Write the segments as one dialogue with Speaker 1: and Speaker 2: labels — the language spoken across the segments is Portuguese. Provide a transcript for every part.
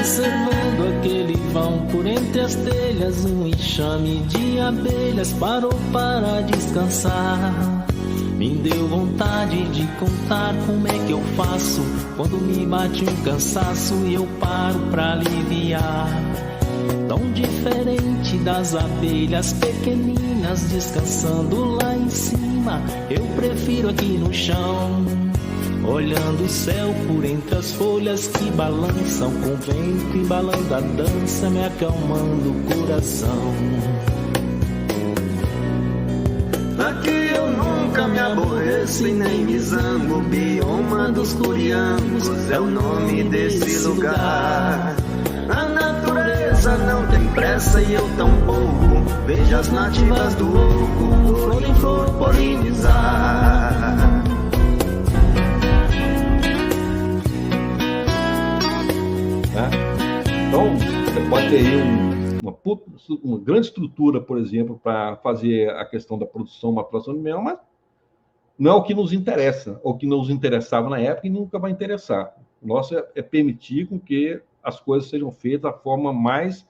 Speaker 1: observando aquele vão por entre as telhas, um enxame de abelhas parou para descansar. Me deu vontade de contar como é que eu faço quando me bate um cansaço e eu paro pra aliviar. Tão diferente das abelhas pequeninas descansando lá em cima, eu prefiro aqui no chão, olhando o céu por entre as folhas que balançam, com o vento embalando a dança, me acalmando o coração.
Speaker 2: Aqui eu nunca me aborreço e nem me zango. Bioma dos Curiangos é o nome desse lugar. A natureza não tem pressa e eu tão pouco. Vejo as nativas do oco, flor em flor polinizar.
Speaker 3: Então, você pode ter aí uma grande estrutura, por exemplo, para fazer a questão da produção, maturação de mel, mas não é o que nos interessa, ou que nos interessava na época e nunca vai interessar. O nosso é permitir com que as coisas sejam feitas da forma mais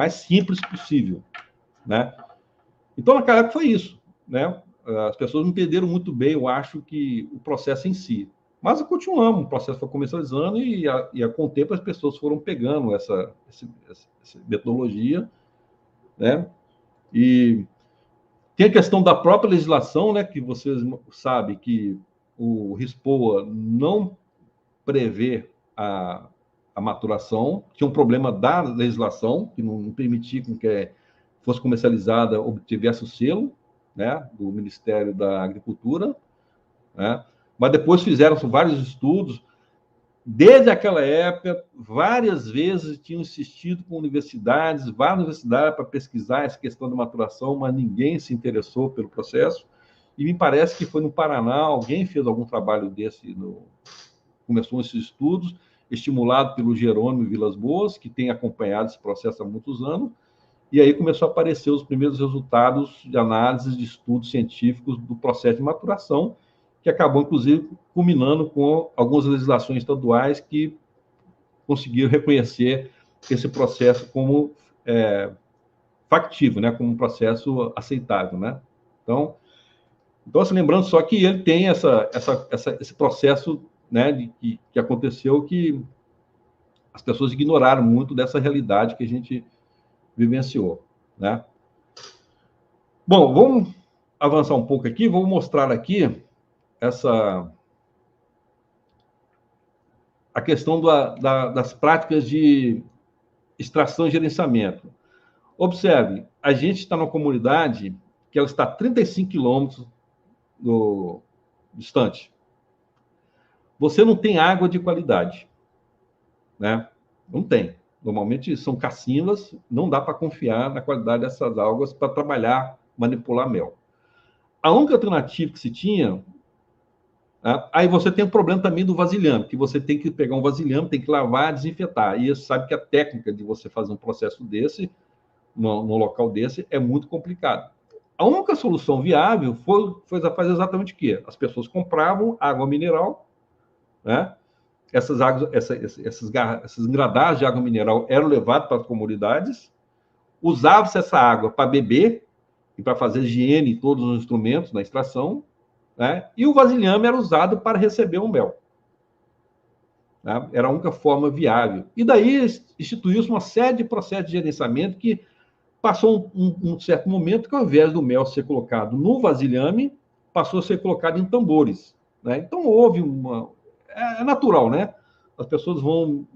Speaker 3: simples possível, né? Então, naquela época foi isso, né? As pessoas não entenderam muito bem, eu acho, que o processo em si. Mas continuamos, o processo foi comercializando e com o tempo as pessoas foram pegando essa metodologia, né? E tem a questão da própria legislação, né? Que vocês sabem que o RISPOA não prevê a maturação, tinha um problema da legislação, que não permitia que fosse comercializada, obtivesse o selo, né? Do Ministério da Agricultura, né? Mas depois fizeram vários estudos. Desde aquela época, várias vezes tinham insistido com várias universidades, para pesquisar essa questão de maturação, mas ninguém se interessou pelo processo. E me parece que foi no Paraná, alguém fez algum trabalho desse, começou esses estudos, estimulado pelo Jerônimo Vilas Boas, que tem acompanhado esse processo há muitos anos, e aí começou a aparecer os primeiros resultados de análise de estudos científicos do processo de maturação, que acabou, inclusive, culminando com algumas legislações estaduais que conseguiram reconhecer esse processo como factível, né, como um processo aceitável, né? Então assim, lembrando só que ele tem esse processo, né, que aconteceu, que as pessoas ignoraram muito dessa realidade que a gente vivenciou, né? Bom, vamos avançar um pouco aqui, vou mostrar aqui a questão das práticas de extração e gerenciamento. Observe, a gente está numa comunidade que ela está a 35 quilômetros distante. Você não tem água de qualidade, né? Não tem. Normalmente são cacimbas, não dá para confiar na qualidade dessas águas para trabalhar, manipular mel. A única alternativa que se tinha... Aí você tem o problema também do vasilhame, que você tem que pegar um vasilhame, tem que lavar, desinfetar. E você sabe que a técnica de você fazer um processo desse, no local desse, é muito complicado. A única solução viável foi fazer exatamente o quê? As pessoas compravam água mineral, né? Essas engradagens de água mineral eram levadas para as comunidades, usava-se essa água para beber e para fazer higiene em todos os instrumentos na extração, né? E o vasilhame era usado para receber o mel, né? Era a única forma viável. E daí instituiu-se uma série de processos de gerenciamento que passou um certo momento que, ao invés do mel ser colocado no vasilhame, passou a ser colocado em tambores, né? Então houve é natural, né? As pessoas vão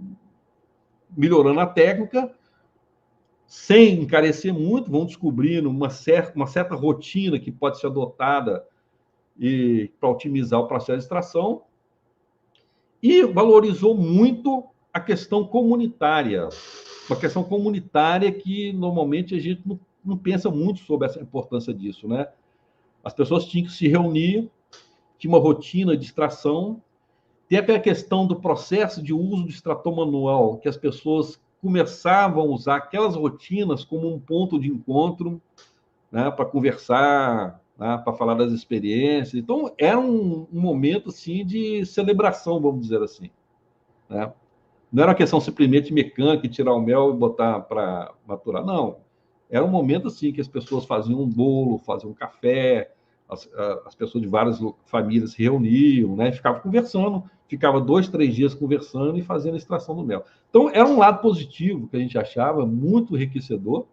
Speaker 3: melhorando a técnica, sem encarecer muito, vão descobrindo uma certa rotina que pode ser adotada para otimizar o processo de extração, e valorizou muito a questão comunitária, uma questão comunitária que normalmente a gente não pensa muito sobre essa importância disso, né? As pessoas tinham que se reunir, tinha uma rotina de extração, tem aquela questão do processo de uso do extrator manual, que as pessoas começavam a usar aquelas rotinas como um ponto de encontro, né, para conversar, né, para falar das experiências. Então, era um momento assim, de celebração, vamos dizer assim, né? Não era uma questão simplesmente mecânica, tirar o mel e botar para maturar. Não. Era um momento assim que as pessoas faziam um bolo, faziam um café, as pessoas de várias famílias se reuniam, né? Ficavam conversando, ficava 2, 3 dias conversando e fazendo a extração do mel. Então, era um lado positivo que a gente achava muito enriquecedor,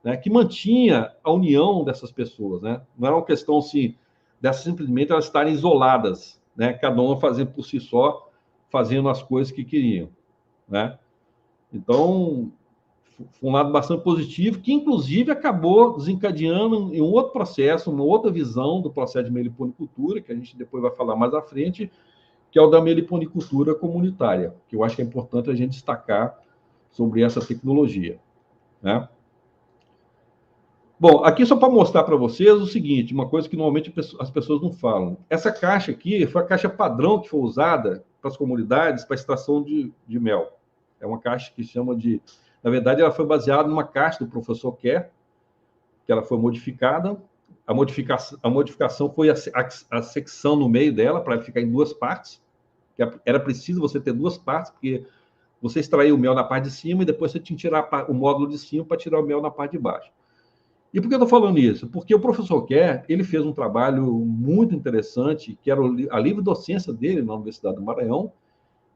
Speaker 3: né? Que mantinha a união dessas pessoas, né? Não era uma questão assim, dessas simplesmente elas estarem isoladas, né? Cada uma fazendo por si só, fazendo as coisas que queriam, né? Então, foi um lado bastante positivo, que inclusive acabou desencadeando em um outro processo, uma outra visão do processo de meliponicultura, que a gente depois vai falar mais à frente, que é o da meliponicultura comunitária, que eu acho que é importante a gente destacar sobre essa tecnologia, né? Bom, aqui só para mostrar para vocês o seguinte, uma coisa que normalmente as pessoas não falam. Essa caixa aqui foi a caixa padrão que foi usada para as comunidades para extração de mel. É uma caixa que chama de... Na verdade, ela foi baseada numa caixa do professor Kerr, que ela foi modificada. A modificação foi a secção no meio dela, para ficar em 2 partes. Era preciso você ter 2 partes, porque você extraía o mel na parte de cima e depois você tinha que tirar o módulo de cima para tirar o mel na parte de baixo. E por que eu estou falando isso? Porque o professor Kerr, ele fez um trabalho muito interessante, que era a livre docência dele na Universidade do Maranhão,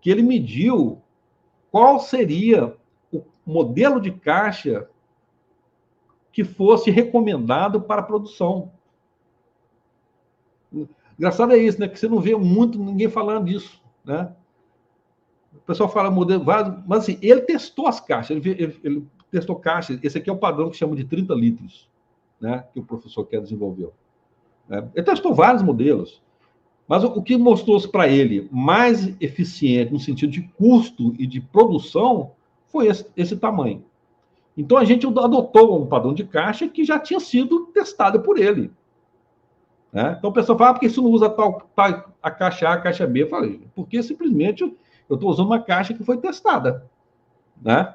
Speaker 3: que ele mediu qual seria o modelo de caixa que fosse recomendado para a produção. Engraçado é isso, né? Que você não vê muito ninguém falando disso, né? O pessoal fala modelo, mas assim, ele testou as caixas, ele testou caixas. Esse aqui é o padrão que chama de 30 litros, né? Que o professor Kerr desenvolveu. Né? Ele testou vários modelos, mas o que mostrou-se para ele mais eficiente no sentido de custo e de produção foi esse tamanho. Então, a gente adotou um padrão de caixa que já tinha sido testado por ele. Né? Então, o pessoal fala, por que isso não usa a caixa A, a caixa B? Eu falei, porque simplesmente eu estou usando uma caixa que foi testada. Né?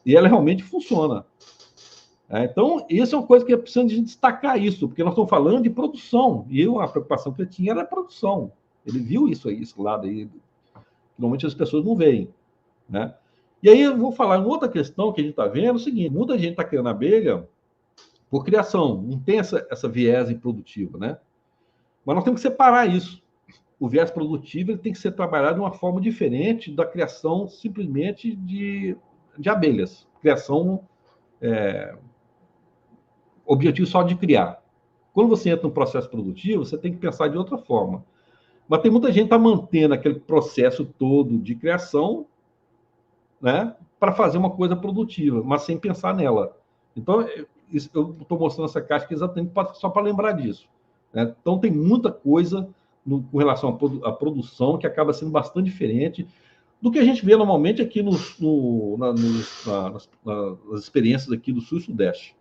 Speaker 3: E ela realmente funciona. Então, isso é uma coisa que é preciso de destacar isso, porque nós estamos falando de produção, e a preocupação que ele tinha era a produção. Ele viu isso aí, esse lado aí, que normalmente as pessoas não veem. Né? E aí eu vou falar em outra questão que a gente está vendo, é o seguinte, muita gente está criando abelha por criação, não tem essa viés produtiva, né? Mas nós temos que separar isso. O viés produtivo ele tem que ser trabalhado de uma forma diferente da criação simplesmente de abelhas. Criação... objetivo só de criar. Quando você entra no processo produtivo, você tem que pensar de outra forma. Mas tem muita gente que está mantendo aquele processo todo de criação, né, para fazer uma coisa produtiva, mas sem pensar nela. Então, eu estou mostrando essa caixa que exatamente só para lembrar disso. Né? Então, tem muita coisa com relação à produção que acaba sendo bastante diferente do que a gente vê normalmente aqui nas experiências aqui do Sul e Sudeste.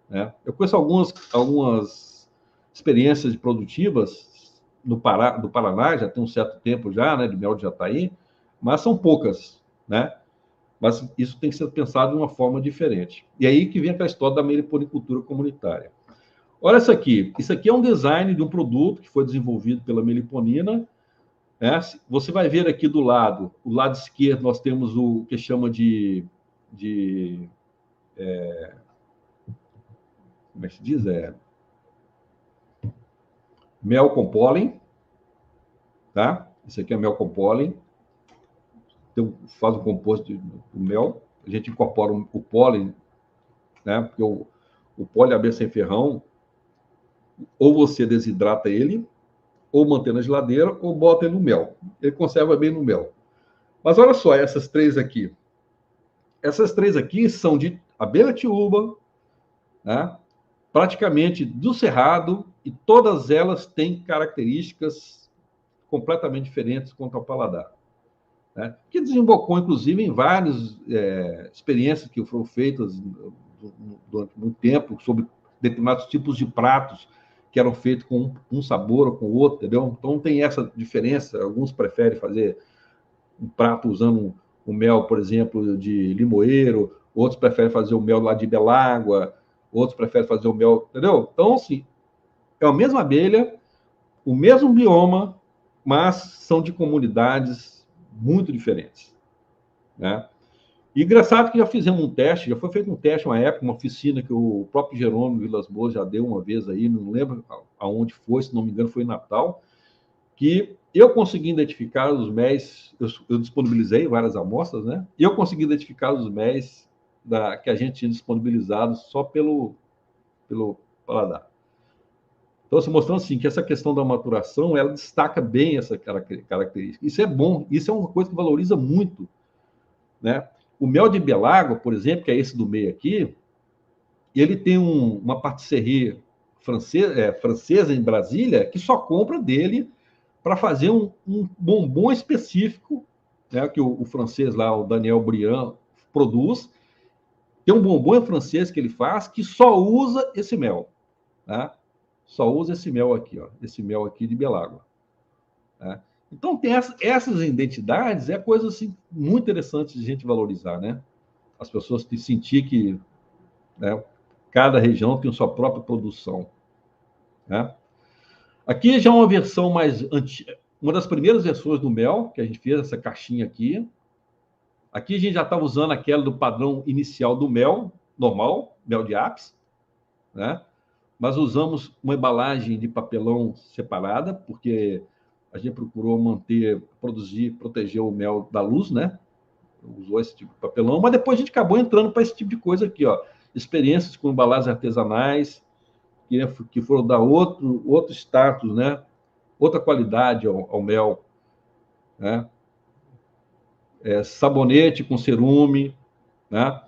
Speaker 3: Né? Eu conheço algumas experiências produtivas do Paraná, já tem um certo tempo já, né, de mel de Jataí, mas são poucas, né? Mas isso tem que ser pensado de uma forma diferente. E aí que vem aquela história da meliponicultura comunitária. Olha isso aqui é um design de um produto que foi desenvolvido pela Meliponina. Né? Você vai ver aqui do lado, o lado esquerdo, nós temos o que chama de como é que se diz? Mel com pólen, tá? Isso aqui é mel com pólen. Então, faz o composto do mel. A gente incorpora o pólen, né? Porque o poliamber sem ferrão, ou você desidrata ele, ou mantém na geladeira, ou bota ele no mel. Ele conserva bem no mel. Mas olha só, essas três aqui. Essas três aqui são de abelha tiúba, né? Praticamente do cerrado, e todas elas têm características completamente diferentes quanto ao paladar. Né? Que desembocou, inclusive, em várias experiências que foram feitas durante muito tempo sobre determinados tipos de pratos que eram feitos com um sabor ou com o outro, entendeu? Então, tem essa diferença. Alguns preferem fazer um prato usando o mel, por exemplo, de limoeiro, outros preferem fazer o mel lá de belágua, outros preferem fazer o mel, entendeu? Então, assim, é a mesma abelha, o mesmo bioma, mas são de comunidades muito diferentes. né? E engraçado que já fizemos um teste, já foi feito um teste uma época, uma oficina que o próprio Jerônimo Vilas Boas já deu uma vez aí, não lembro aonde foi, se não me engano foi em Natal, que eu consegui identificar os MEs, eu disponibilizei várias amostras, né? E eu consegui identificar os MEs que a gente tinha disponibilizado só pelo paladar. Então, se mostrando assim que essa questão da maturação, ela destaca bem essa característica. Isso é bom, isso é uma coisa que valoriza muito, né? O mel de Belágua, por exemplo, que é esse do meio aqui, ele tem uma patisserie francesa em Brasília que só compra dele para fazer um bombom específico, né, que o francês lá, o Daniel Briand, produz. Tem um bombom francês que ele faz que só usa esse mel, né? Só usa esse mel aqui, ó, esse mel aqui de Belágua, né? Então, tem essas identidades, é coisa assim, muito interessante de a gente valorizar, né? As pessoas que sentir que, né, cada região tem a sua própria produção, né? Aqui já é uma versão mais antiga, uma das primeiras versões do mel, que a gente fez, essa caixinha aqui. Aqui a gente já estava usando aquela do padrão inicial do mel, normal, mel de ápice, né? Mas usamos uma embalagem de papelão separada, porque a gente procurou proteger o mel da luz, né? Usou esse tipo de papelão, mas depois a gente acabou entrando para esse tipo de coisa aqui, ó. Experiências com embalagens artesanais, que foram dar outro status, né? Outra qualidade ao mel, né? Sabonete com cerume, né?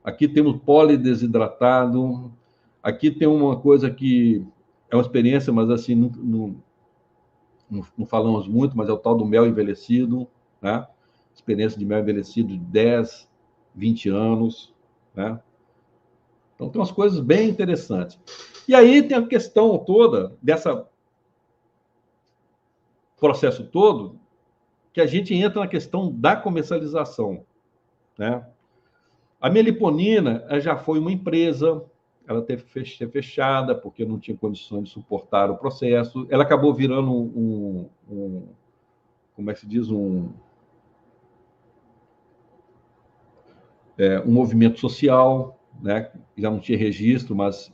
Speaker 3: Aqui temos polidesidratado. Aqui tem uma coisa que é uma experiência, mas assim, não falamos muito, mas é o tal do mel envelhecido, né? Experiência de mel envelhecido de 10, 20 anos, né? Então, tem umas coisas bem interessantes. E aí tem a questão toda desse processo todo, que a gente entra na questão da comercialização, né? A meliponina já foi uma empresa, ela teve que ser fechada porque não tinha condições de suportar o processo. Ela acabou virando como é que se diz, um movimento social, né? Já não tinha registro, mas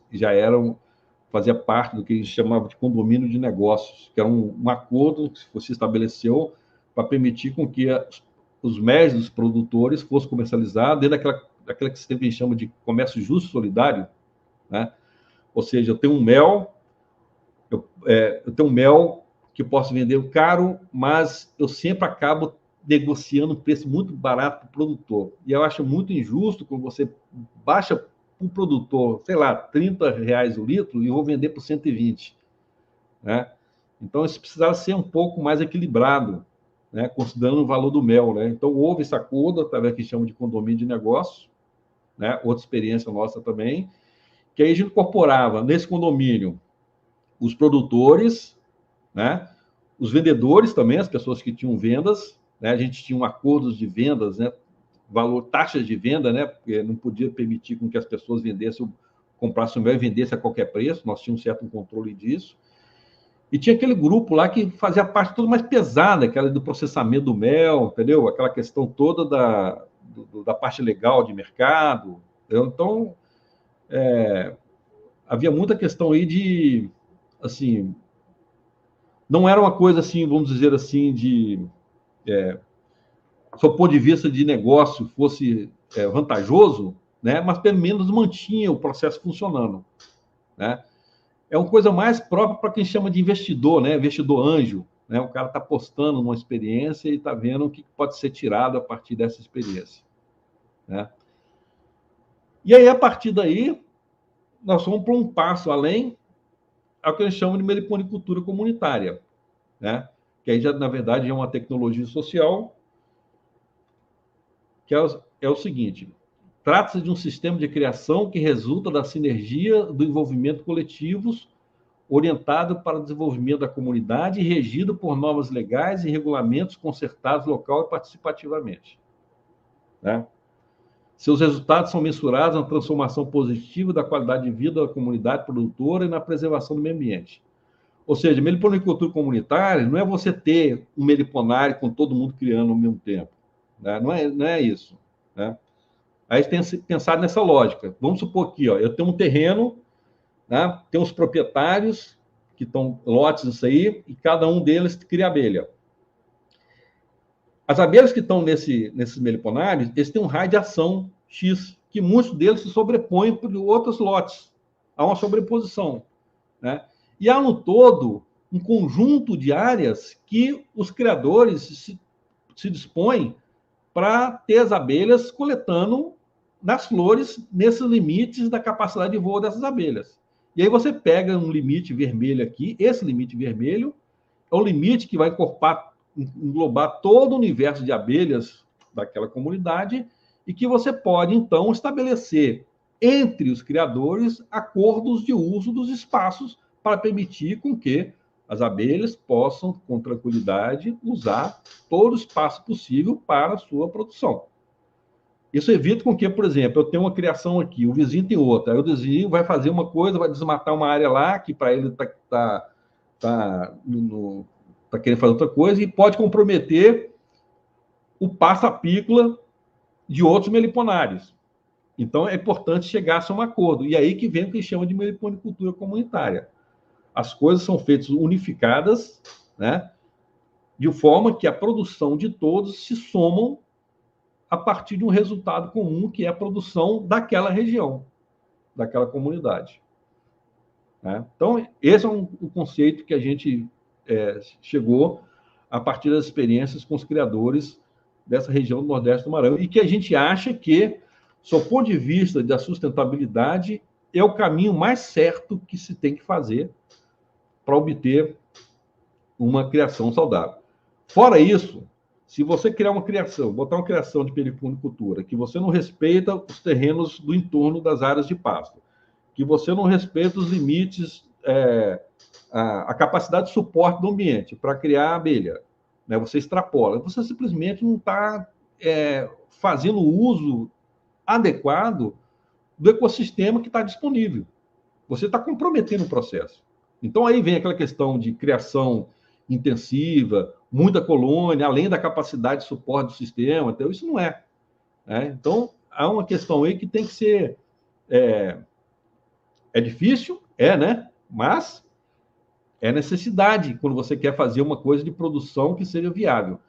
Speaker 3: fazia parte do que a gente chamava de condomínio de negócios, que era um acordo que se estabeleceu para permitir com que os MEs dos produtores fossem comercializados dentro daquela que a gente chama de comércio justo e solidário, né? Ou seja, eu tenho um mel, eu tenho um mel que posso vender caro, mas eu sempre acabo negociando um preço muito barato para o produtor. E eu acho muito injusto quando você baixa para o produtor, sei lá, R$30 o litro e eu vou vender por 120, né? Então, isso precisava ser um pouco mais equilibrado, né, considerando o valor do mel, né? Então, houve esse acordo, através que chama de condomínio de negócio, né? Outra experiência nossa também, que aí a gente incorporava nesse condomínio os produtores, né? Os vendedores também, as pessoas que tinham vendas, né? A gente tinha acordos de vendas, né? Taxas de venda, né? Porque não podia permitir com que as pessoas comprassem o mel e vendessem a qualquer preço, nós tínhamos um certo controle disso. E tinha aquele grupo lá que fazia a parte toda mais pesada, aquela do processamento do mel, entendeu? Aquela questão toda da parte legal de mercado. Entendeu? Então, havia muita questão aí de, assim, não era uma coisa assim, vamos dizer assim, do ponto de vista de negócio fosse vantajoso, né? Mas pelo menos mantinha o processo funcionando, né? É uma coisa mais própria para quem chama de investidor, né? Investidor anjo, né? O cara está apostando numa experiência e está vendo o que pode ser tirado a partir dessa experiência, né? E aí, a partir daí, nós fomos para um passo além, ao que eles chamam de meliponicultura comunitária, né? Que aí, já, na verdade, é uma tecnologia social, que é o seguinte: trata-se de um sistema de criação que resulta da sinergia do envolvimento coletivos, orientado para o desenvolvimento da comunidade e regido por normas legais e regulamentos concertados local e participativamente, né? Seus resultados são mensurados na transformação positiva da qualidade de vida da comunidade produtora e na preservação do meio ambiente. Ou seja, meliponicultura comunitária não é você ter um meliponário com todo mundo criando ao mesmo tempo, né? Não é isso, né? Aí tem que pensar nessa lógica. Vamos supor aqui, ó, eu tenho um terreno, né? Tem os proprietários, que estão lotes isso aí, e cada um deles cria abelha. As abelhas que estão nesses meliponários, eles têm um raio de ação X, que muitos deles se sobrepõem por outros lotes. Há uma sobreposição, né? E há no todo um conjunto de áreas que os criadores se dispõem para ter as abelhas coletando nas flores, nesses limites da capacidade de voo dessas abelhas. E aí você pega um limite vermelho aqui, esse limite vermelho é o limite que vai englobar todo o universo de abelhas daquela comunidade e que você pode, então, estabelecer entre os criadores acordos de uso dos espaços para permitir com que as abelhas possam, com tranquilidade, usar todo o espaço possível para a sua produção. Isso evita com que, por exemplo, eu tenho uma criação aqui, o vizinho tem outra, aí o vizinho vai fazer uma coisa, vai desmatar uma área lá, que para ele tá querendo fazer outra coisa, e pode comprometer o pasto apícola de outros meliponários. Então, é importante chegar a um acordo. E aí que vem o que chama de meliponicultura comunitária. As coisas são feitas unificadas, né, de forma que a produção de todos se somam a partir de um resultado comum, que é a produção daquela região, daquela comunidade. Né? Então, esse é um conceito que a gente chegou a partir das experiências com os criadores dessa região do Nordeste do Maranhão, e que a gente acha que, sob o ponto de vista da sustentabilidade, é o caminho mais certo que se tem que fazer para obter uma criação saudável. Fora isso, se você criar uma criação, botar uma criação de meliponicultura, que você não respeita os terrenos do entorno das áreas de pasto, que você não respeita os limites, a capacidade de suporte do ambiente para criar abelha, né? Você extrapola, você simplesmente não está fazendo o uso adequado do ecossistema que está disponível. Você está comprometendo o processo. Então, aí vem aquela questão de criação intensiva, muita colônia, além da capacidade de suporte do sistema, então isso não é. Né? Então, há uma questão aí que tem que ser... É difícil, né? Mas é necessidade quando você quer fazer uma coisa de produção que seja viável.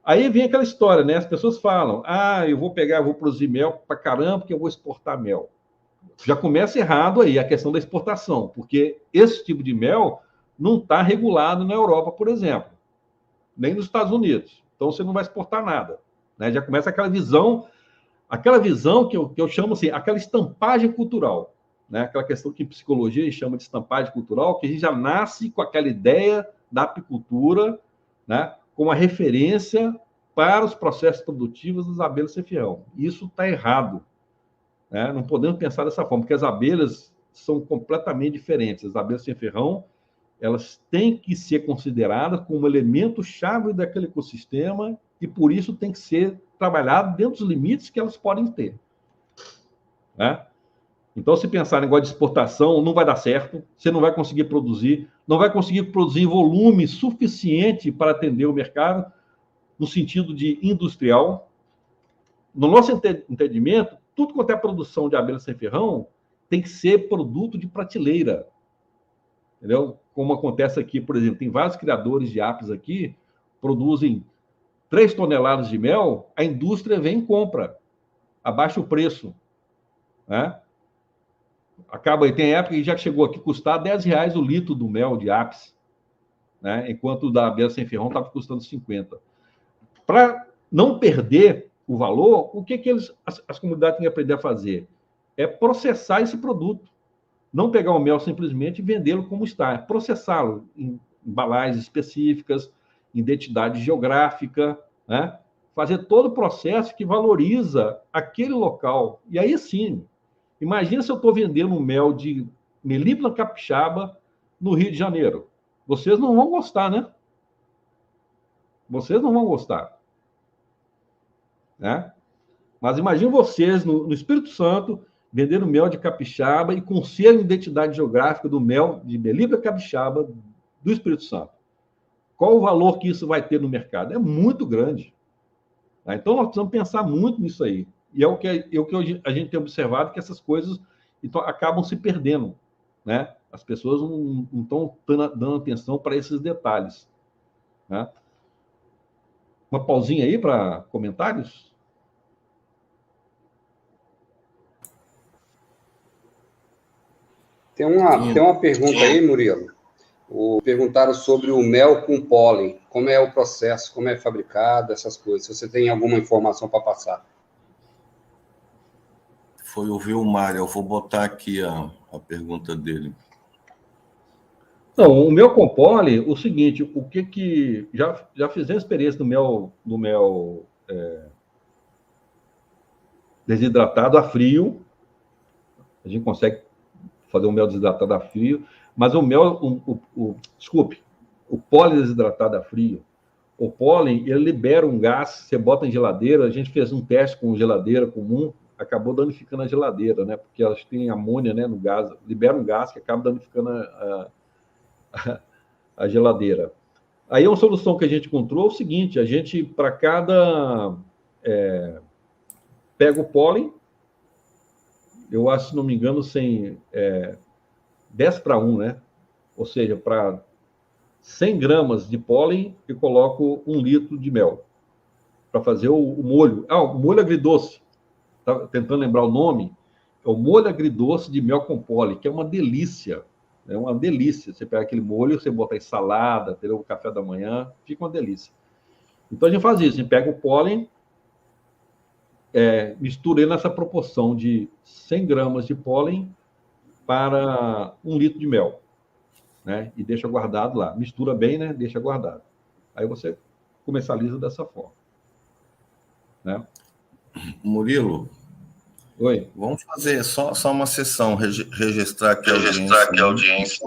Speaker 3: Aí vem aquela história, né? As pessoas falam, eu vou produzir mel para caramba, porque eu vou exportar mel. Já começa errado aí a questão da exportação, porque esse tipo de mel não está regulado na Europa, por exemplo, nem nos Estados Unidos. Então, você não vai exportar nada. Né? Já começa aquela visão que eu chamo assim, aquela estampagem cultural. Né? Aquela questão que em psicologia a gente chama de estampagem cultural, que a gente já nasce com aquela ideia da apicultura, né? Como a referência para os processos produtivos das abelhas sem ferrão. Isso está errado. Né? Não podemos pensar dessa forma, porque as abelhas são completamente diferentes. As abelhas sem ferrão, elas têm que ser consideradas como elemento-chave daquele ecossistema e, por isso, tem que ser trabalhado dentro dos limites que elas podem ter. Né? Então, se pensar em negócio de exportação, não vai dar certo, você não vai conseguir produzir, não vai conseguir produzir volume suficiente para atender o mercado, no sentido de industrial. No nosso entendimento, tudo quanto é produção de abelha sem ferrão tem que ser produto de prateleira. Entendeu? Como acontece aqui, por exemplo, tem vários criadores de apis aqui, produzem 3 toneladas de mel, a indústria vem e compra, abaixa o preço. Né? Tem época que já chegou aqui a custar R$10 o litro do mel de apis, né? Enquanto o da abelha sem ferrão estava custando 50. Para não perder o valor, o que as comunidades têm que aprender a fazer? É processar esse produto. Não pegar o mel simplesmente e vendê-lo como está, é processá-lo em embalagens específicas, identidade geográfica, né? Fazer todo o processo que valoriza aquele local. E aí sim, imagina se eu estou vendendo um mel de melípona capixaba no Rio de Janeiro. Vocês não vão gostar, né? Vocês não vão gostar. Né? Mas imagine vocês no Espírito Santo vendendo mel de capixaba e com selo de identidade geográfica do mel de melípona capixaba do Espírito Santo. Qual o valor que isso vai ter no mercado? É muito grande. Tá? Então, nós precisamos pensar muito nisso aí. E é o que a gente tem observado, que essas coisas então, acabam se perdendo. Né? As pessoas não estão dando atenção para esses detalhes. Né? Uma pausinha aí para comentários?
Speaker 4: Tem uma pergunta aí, Murilo. Perguntaram sobre o mel com pólen. Como é o processo, como é fabricado, essas coisas. Se você tem alguma informação para passar.
Speaker 5: Foi o Vilmar, eu vou botar aqui a pergunta dele.
Speaker 3: Não, o mel com pólen, o seguinte, o que já fizemos experiência do mel desidratado a frio. A gente consegue fazer um mel desidratado a frio, mas o mel, desculpe, o pólen desidratado a frio, o pólen, ele libera um gás, você bota em geladeira, a gente fez um teste com geladeira comum, acabou danificando a geladeira, né? Porque elas têm amônia, né, no gás, libera um gás que acaba danificando a geladeira. Aí uma solução que a gente encontrou é o seguinte, a gente, para cada... pega o pólen, eu acho, se não me engano, 10:1, né? Ou seja, para 100 gramas de pólen, eu coloco 1 litro de mel para fazer o molho. O molho agridoce. Estava tentando lembrar o nome. É o molho agridoce de mel com pólen, que é uma delícia. É uma delícia. Você pega aquele molho, você bota em salada, entendeu? O café da manhã, fica uma delícia. Então, a gente faz isso. A gente pega o pólen, misturei nessa proporção de 100 gramas de pólen para 1 litro de mel, né? E deixa guardado lá. Mistura bem, né? Deixa guardado. Aí você comercializa dessa forma. Né?
Speaker 5: Murilo?
Speaker 3: Oi?
Speaker 5: Vamos fazer só uma sessão, registrar aqui a audiência.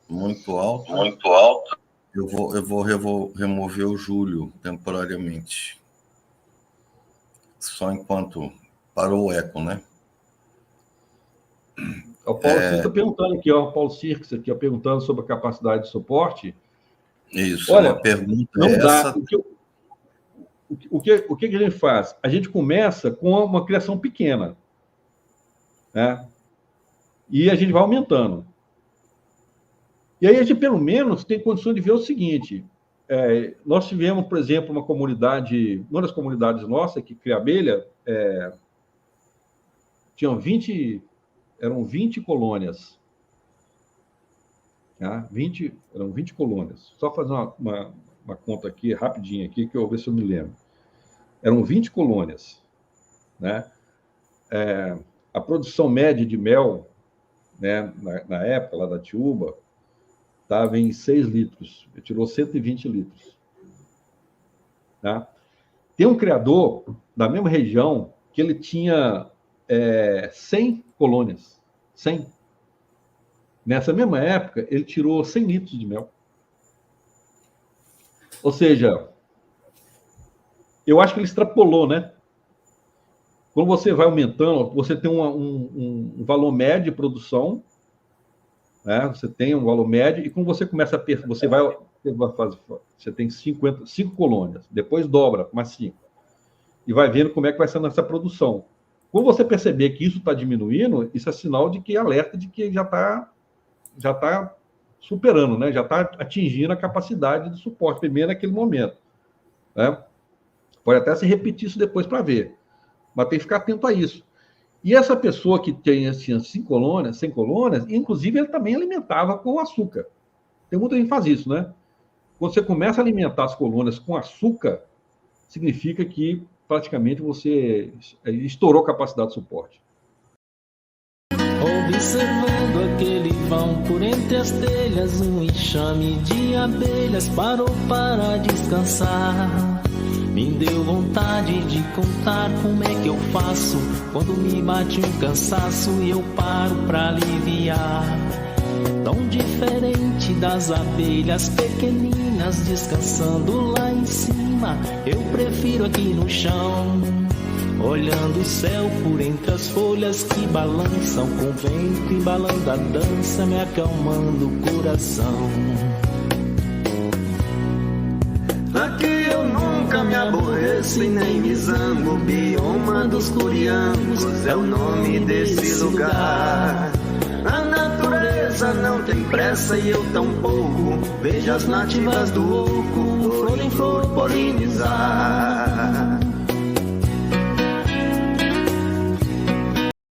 Speaker 5: Muito alto.
Speaker 6: Muito alto.
Speaker 5: Eu vou remover o Júlio temporariamente. Só enquanto parou o eco, né?
Speaker 3: O Paulo Cirques está perguntando aqui, ó, o Paulo Cirques aqui, ó, perguntando sobre a capacidade de suporte.
Speaker 5: Isso,
Speaker 3: olha,
Speaker 5: uma pergunta
Speaker 3: não
Speaker 5: essa.
Speaker 3: Dá. O que a gente faz? A gente começa com uma criação pequena, né? E a gente vai aumentando. E aí a gente, pelo menos, tem condições de ver o seguinte... nós tivemos, por exemplo, uma das comunidades nossas que cria abelha, eram 20 colônias. Tá? Eram 20 colônias. Só fazer uma conta aqui, rapidinho aqui, que eu vou ver se eu me lembro. Eram 20 colônias. Né? A produção média de mel, né, na época, lá da Tiúba, estava em 6 litros. Ele tirou 120 litros. Tá? Tem um criador da mesma região que ele tinha 100 colônias. 100. Nessa mesma época, ele tirou 100 litros de mel. Ou seja, eu acho que ele extrapolou, né? Quando você vai aumentando, você tem um valor médio de produção, né? Você tem um valor médio, e quando você começa a você tem 5 colônias, depois dobra mais 5, e vai vendo como é que vai ser nessa produção. Quando você perceber que isso está diminuindo, isso é sinal de que alerta de que já está superando, né? Já está atingindo a capacidade de suporte, primeiro naquele momento. Né? Pode até se repetir isso depois para ver, mas tem que ficar atento a isso. E essa pessoa que tem assim, 100 colônias, inclusive ele também alimentava com açúcar. Tem muita gente que faz isso, né? Quando você começa a alimentar as colônias com açúcar, significa que praticamente você estourou a capacidade de suporte.
Speaker 1: Observando aquele vão por entre as telhas, um enxame de abelhas parou para descansar. Me deu vontade de contar como é que eu faço quando me bate um cansaço e eu paro pra aliviar. Tão diferente das abelhas pequeninas descansando lá em cima, eu prefiro aqui no chão, olhando o céu por entre as folhas que balançam, com o vento embalando a dança, me acalmando o coração.
Speaker 2: Aqui eu nunca me aborreço aborreço e nem me zango. O bioma dos curiangos é o nome desse lugar. A natureza não tem pressa e eu tampouco. Vejo as nativas do oco, flor em flor polinizar.